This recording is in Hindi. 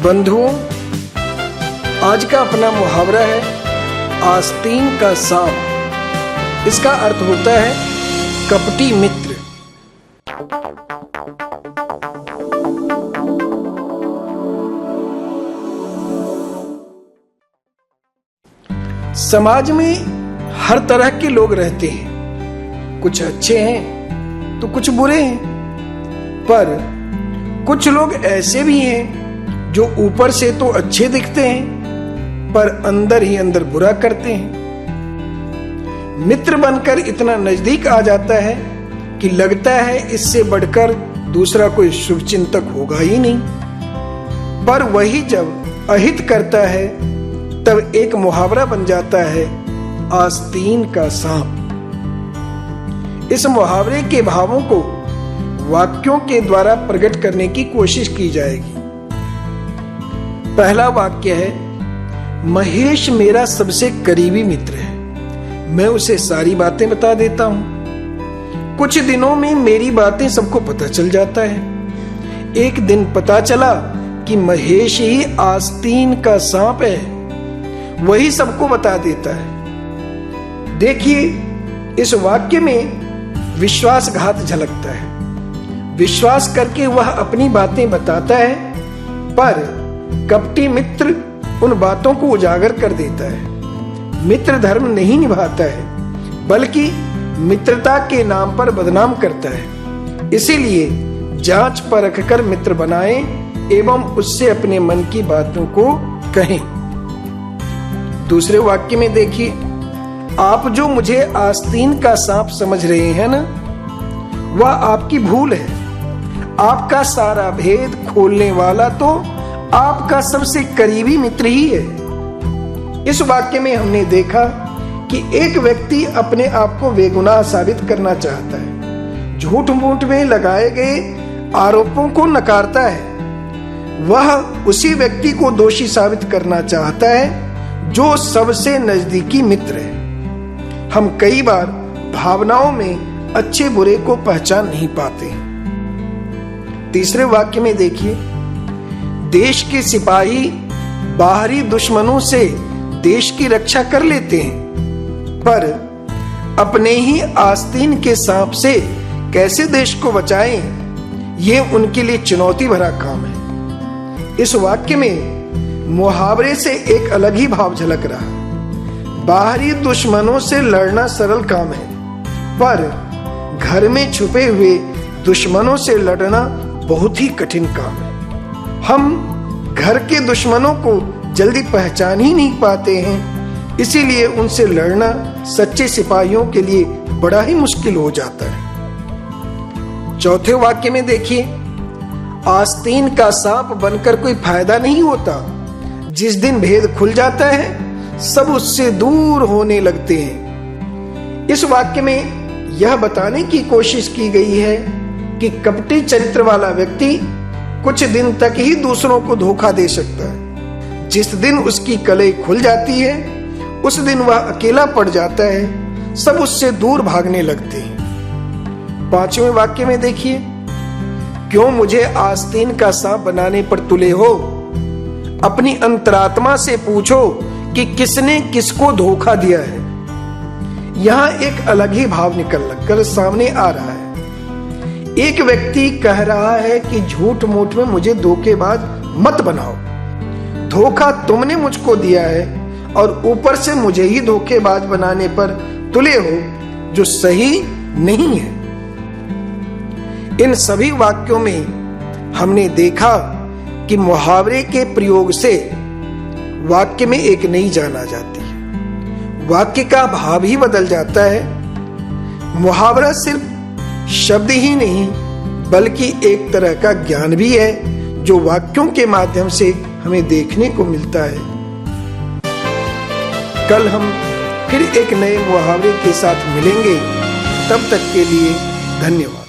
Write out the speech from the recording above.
बंधुओं, आज का अपना मुहावरा है आस्तीन का सांप। इसका अर्थ होता है कपटी मित्र। समाज में हर तरह के लोग रहते हैं, कुछ अच्छे हैं तो कुछ बुरे हैं, पर कुछ लोग ऐसे भी हैं जो ऊपर से तो अच्छे दिखते हैं पर अंदर ही अंदर बुरा करते हैं। मित्र बनकर इतना नजदीक आ जाता है कि लगता है इससे बढ़कर दूसरा कोई शुभचिंतक होगा ही नहीं, पर वही जब अहित करता है तब एक मुहावरा बन जाता है आस्तीन का सांप। इस मुहावरे के भावों को वाक्यों के द्वारा प्रकट करने की कोशिश की जाएगी। पहला वाक्य है, महेश मेरा सबसे करीबी मित्र है, मैं उसे सारी बातें बता देता हूं। कुछ दिनों में मेरी बातें सबको पता चल जाता है। एक दिन पता चला कि महेश ही आस्तीन का सांप है, वही सबको बता देता है। देखिए, इस वाक्य में विश्वासघात झलकता है। विश्वास करके वह अपनी बातें बताता है, पर कपटी मित्र उन बातों को उजागर कर देता है। मित्र धर्म नहीं निभाता है, बल्कि मित्रता के नाम पर बदनाम करता है। इसीलिए जांच परख कर मित्र बनाएं एवं उससे अपने मन की बातों को कहें। दूसरे वाक्य में देखिए, आप जो मुझे आस्तीन का सांप समझ रहे हैं ना, वह आपकी भूल है। आपका सारा भेद खोलने वाला तो आपका सबसे करीबी मित्र ही है। इस वाक्य में हमने देखा कि एक व्यक्ति अपने आप को बेगुनाह साबित करना चाहता है, झूठ मूठ में लगाए गए आरोपों को नकारता है। वह उसी व्यक्ति को दोषी साबित करना चाहता है जो सबसे नजदीकी मित्र है। हम कई बार भावनाओं में अच्छे बुरे को पहचान नहीं पाते। तीसरे वाक्य में देखिए, देश के सिपाही बाहरी दुश्मनों से देश की रक्षा कर लेते हैं, पर अपने ही आस्तीन के सांप से कैसे देश को बचाएं, ये उनके लिए चुनौती भरा काम है। इस वाक्य में मुहावरे से एक अलग ही भाव झलक रहा है। बाहरी दुश्मनों से लड़ना सरल काम है, पर घर में छुपे हुए दुश्मनों से लड़ना बहुत ही कठिन काम है। हम घर के दुश्मनों को जल्दी पहचान ही नहीं पाते हैं, इसीलिए उनसे लड़ना सच्चे सिपाहियों के लिए बड़ा ही मुश्किल हो जाता है। चौथे वाक्य में देखिए, आस्तीन का सांप बनकर कोई फायदा नहीं होता। जिस दिन भेद खुल जाता है, सब उससे दूर होने लगते हैं। इस वाक्य में यह बताने की कोशिश की गई है कि कपटी चरित्र वाला व्यक्ति कुछ दिन तक ही दूसरों को धोखा दे सकता है। जिस दिन उसकी कलई खुल जाती है, उस दिन वह अकेला पड़ जाता है, सब उससे दूर भागने लगते हैं। पांचवें वाक्य में देखिए, क्यों मुझे आस्तीन का सांप बनाने पर तुले हो? अपनी अंतरात्मा से पूछो कि किसने किसको धोखा दिया है। यहां एक अलग ही भाव निकल कर सामने आ रहा है। एक व्यक्ति कह रहा है कि झूठ मूठ में मुझे धोखेबाज मत बनाओ, धोखा तुमने मुझको दिया है और ऊपर से मुझे ही धोखेबाज बनाने पर तुले हो, जो सही नहीं है। इन सभी वाक्यों में हमने देखा कि मुहावरे के प्रयोग से वाक्य में एक नई जान आ जाती है। वाक्य का भाव ही बदल जाता है। मुहावरा सिर्फ शब्द ही नहीं, बल्कि एक तरह का ज्ञान भी है जो वाक्यों के माध्यम से हमें देखने को मिलता है। कल हम फिर एक नए मुहावरे के साथ मिलेंगे। तब तक के लिए धन्यवाद।